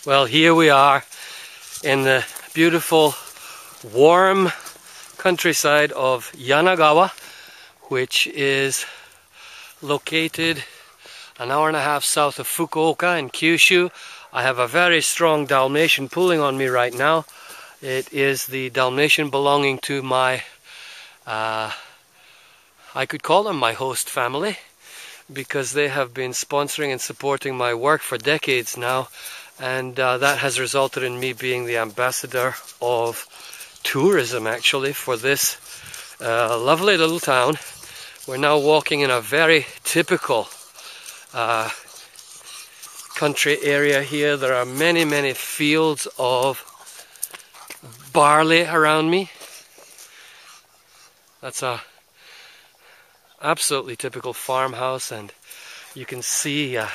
Well, here we are in the beautiful, warm countryside of Yanagawa, which is located an hour and a half south of Fukuoka in Kyushu. I have a very strong Dalmatian pulling on me right now. It is the Dalmatian belonging to my, I could call them my host family, because they have been sponsoring and supporting my work for decades now, and that has resulted in me being the ambassador of tourism actually for this lovely little town. We're now walking in a very typical country area here. There are many fields of barley around me. That's a absolutely typical farmhouse, and you can see a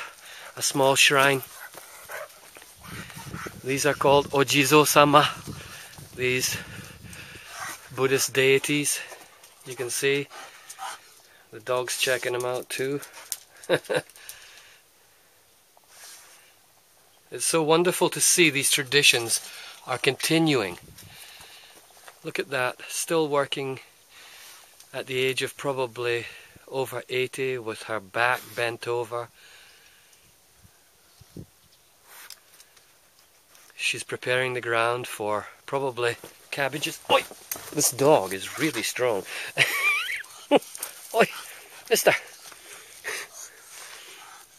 small shrine. These are called Ojizo-sama, these Buddhist deities. You can see the dog's checking them out too. It's so wonderful to see these traditions are continuing. Look at that, still working at the age of probably over 80 with her back bent over. She's preparing the ground for probably cabbages. Oi! This dog is really strong. Oi! Mister!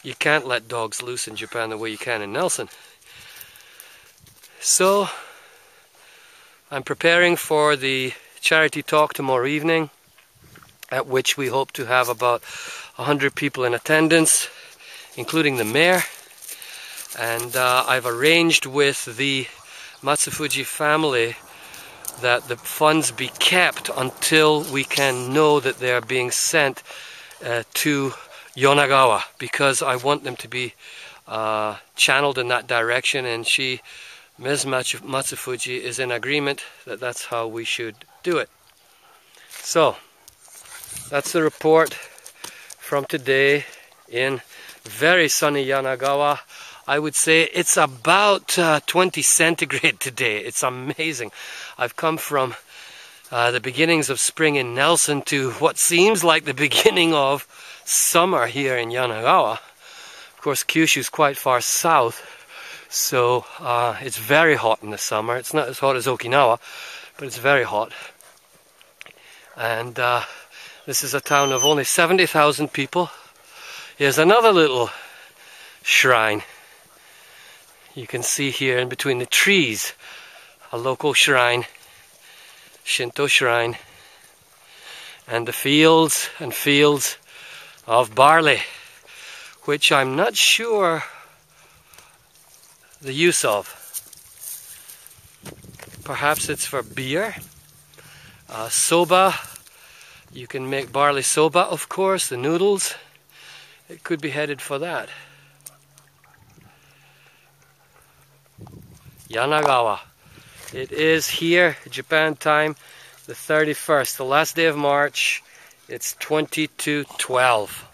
You can't let dogs loose in Japan the way you can in Nelson. So, I'm preparing for the charity talk tomorrow evening, at which we hope to have about 100 people in attendance, including the mayor. And I've arranged with the Matsufuji family that the funds be kept until we can know that they are being sent to Yanagawa, because I want them to be channeled in that direction, and Ms. Matsufuji is in agreement that that's how we should do it. So, that's the report from today in very sunny Yanagawa. I would say it's about 20 centigrade today. It's amazing. I've come from the beginnings of spring in Nelson to what seems like the beginning of summer here in Yanagawa. Of course, Kyushu is quite far south, so it's very hot in the summer. It's not as hot as Okinawa, but it's very hot. And this is a town of only 70,000 people. Here's another little shrine. You can see here in between the trees a local shrine, Shinto shrine, and the fields and fields of barley, which I'm not sure the use of. Perhaps it's for beer. Soba, you can make barley soba, of course, the noodles. It could be headed for that. Yanagawa. It is here, Japan time, the 31st, the last day of March. It's 20 to 12.